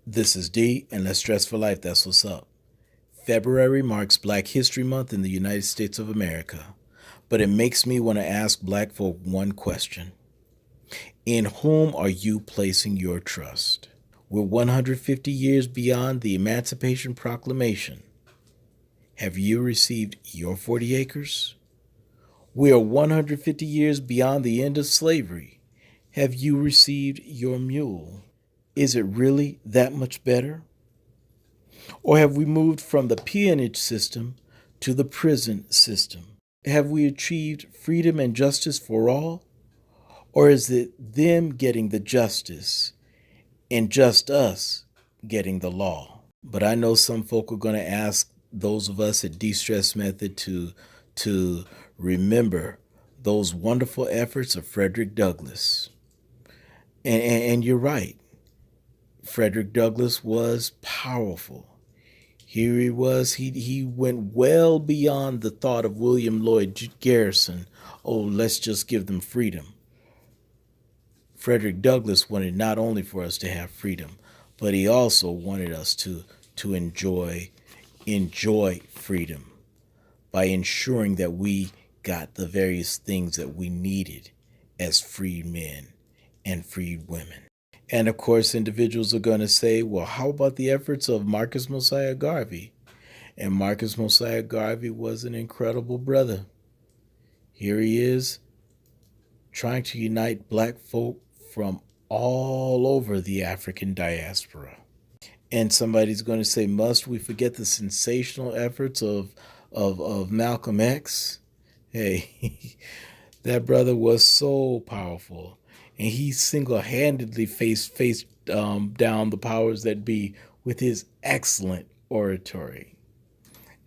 This is D, and let's dress for life. That's what's up. February marks Black History Month in the United States of America, but it makes me want to ask black folk one question. In whom are you placing your trust? We're 150 years beyond the Emancipation Proclamation. Have you received your 40 acres? We are 150 years beyond the end of slavery. Have you received your mule? Is it really that much better? Or have we moved from the peonage system to the prison system? Have we achieved freedom and justice for all? Or is it them getting the justice and just us getting the law? But I know some folk are going to ask those of us at De-Stress Method to remember those wonderful efforts of Frederick Douglass. And you're right. Frederick Douglass was powerful. Here he was. He went well beyond the thought of William Lloyd Garrison. Oh, let's just give them freedom. Frederick Douglass wanted not only for us to have freedom, but he also wanted us to enjoy freedom by ensuring that we got the various things that we needed as freed men and freed women. And of course, individuals are going to say, well, how about the efforts of Marcus Mosiah Garvey? And Marcus Mosiah Garvey was an incredible brother. Here he is trying to unite black folk from all over the African diaspora. And somebody's going to say, must we forget the sensational efforts of Malcolm X? Hey, that brother was so powerful. And he single-handedly faced down the powers that be with his excellent oratory.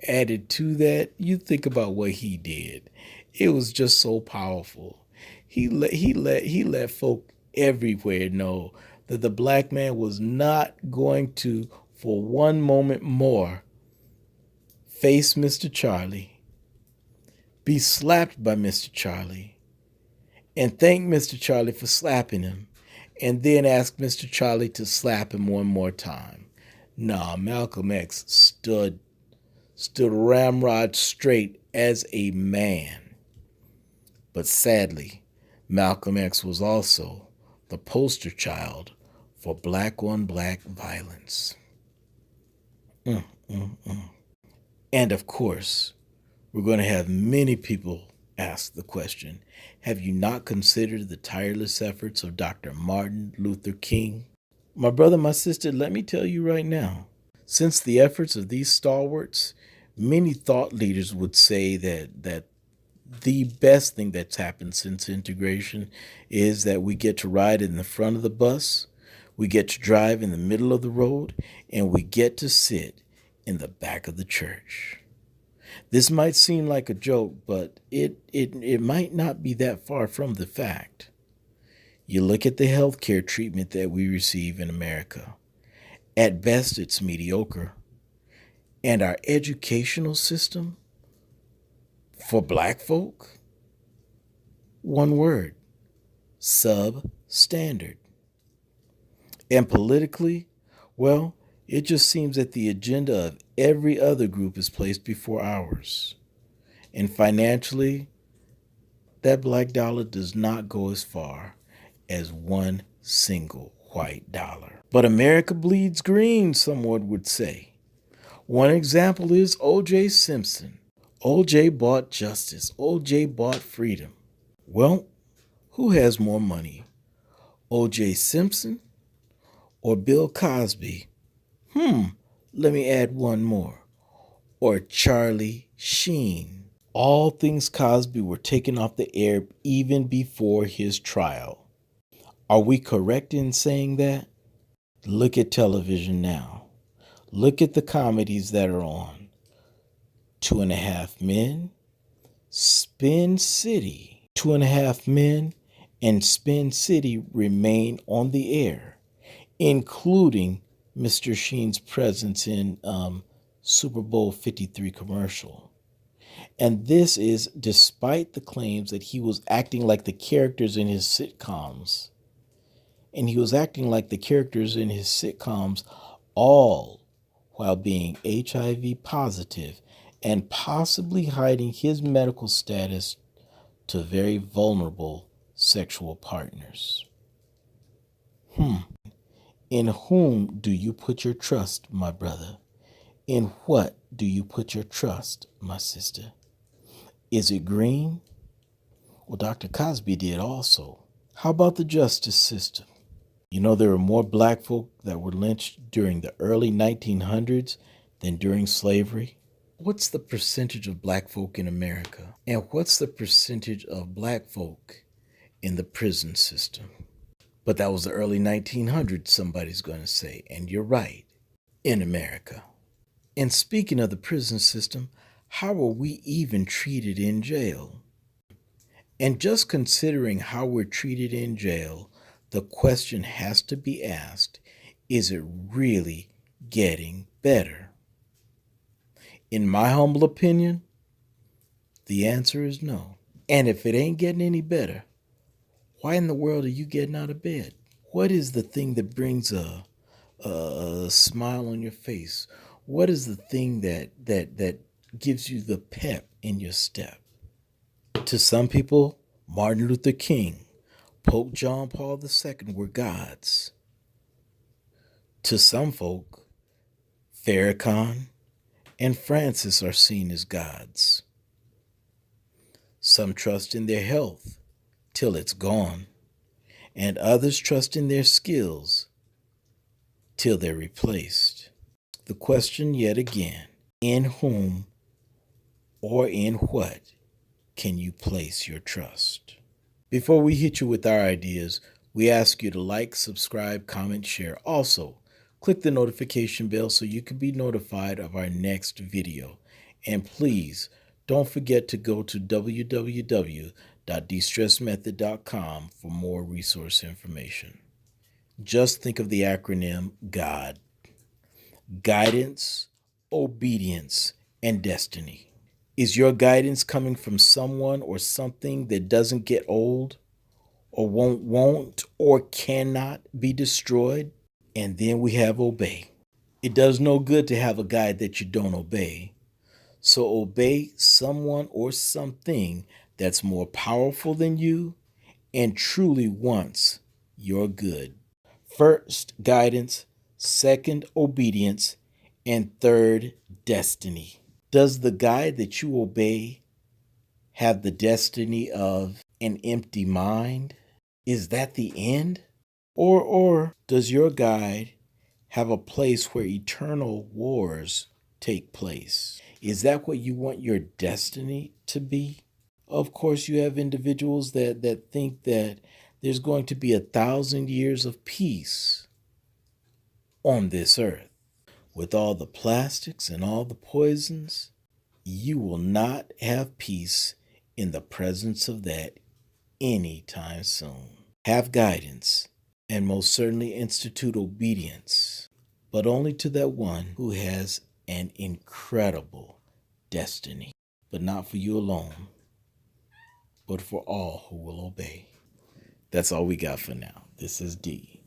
Added to that, you think about what he did. It was just so powerful. He let folk everywhere know that the black man was not going to, for one moment more, face Mr. Charlie, be slapped by Mr. Charlie, and thank Mr. Charlie for slapping him, and then ask Mr. Charlie to slap him one more time. Nah, Malcolm X stood ramrod straight as a man. But sadly, Malcolm X was also the poster child for black-on-black violence. And of course, we're going to have many people ask the question, have you not considered the tireless efforts of Dr. Martin Luther King? My brother, my sister, let me tell you right now, since the efforts of these stalwarts, many thought leaders would say that the best thing that's happened since integration is that we get to ride in the front of the bus, we get to drive in the middle of the road, and we get to sit in the back of the church. This might seem like a joke, but it might not be that far from the fact. You look at the healthcare treatment that we receive in America. At best, it's mediocre. And our educational system for black folk? One word, substandard. And politically, well, it just seems that the agenda of every other group is placed before ours. And financially, that black dollar does not go as far as one single white dollar. But America bleeds green, someone would say. One example is O.J. Simpson. O.J. bought justice. O.J. bought freedom. Well, who has more money? O.J. Simpson or Bill Cosby? Let me add one more. Or Charlie Sheen. All things Cosby were taken off the air even before his trial. Are we correct in saying that? Look at television now. Look at the comedies that are on. 2.5 Men, Spin City. 2.5 Men and Spin City remain on the air, including Mr. Sheen's presence in Super Bowl 53 commercial. And this is despite the claims that he was acting like the characters in his sitcoms. and he was acting like the characters in his sitcoms, all while being HIV positive and possibly hiding his medical status to very vulnerable sexual partners. In whom do you put your trust, my brother? In what do you put your trust, my sister? Is it green? Well, Dr. Cosby did also. How about the justice system? You know, there were more black folk that were lynched during the early 1900s than during slavery. What's the percentage of black folk in America? And what's the percentage of black folk in the prison system? But that was the early 1900s, somebody's going to say. And you're right, in America. And speaking of the prison system, how are we even treated in jail? And just considering how we're treated in jail, the question has to be asked, is it really getting better? In my humble opinion, the answer is no. And if it ain't getting any better, why in the world are you getting out of bed? What is the thing that brings a smile on your face? What is the thing that gives you the pep in your step? To some people, Martin Luther King, Pope John Paul II were gods. To some folk, Farrakhan and Francis are seen as gods. Some trust in their health till it's gone, and others trust in their skills till they're replaced. The question yet again, in whom or in what can you place your trust? Before we hit you with our ideas, we ask you to like, subscribe, comment, share. Also, click the notification bell so you can be notified of our next video. And please, don't forget to go to www.destressmethod.com for more resource information. Just think of the acronym GOD. Guidance, obedience, and destiny. Is your guidance coming from someone or something that doesn't get old or won't or cannot be destroyed? And then we have obey. It does no good to have a guide that you don't obey. So obey someone or something that's more powerful than you and truly wants your good. First, guidance. Second, obedience. And third, destiny. Does the guide that you obey have the destiny of an empty mind? Is that the end? Or does your guide have a place where eternal wars take place? Is that what you want your destiny to be? Of course, you have individuals that think that there's going to be 1,000 years of peace on this earth. With all the plastics and all the poisons, you will not have peace in the presence of that anytime soon. Have guidance and most certainly institute obedience, but only to that one who has an incredible destiny, but not for you alone, but for all who will obey. That's all we got for now. This is D,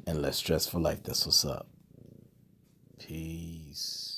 and Less Stress for Life. That's what's up. Peace.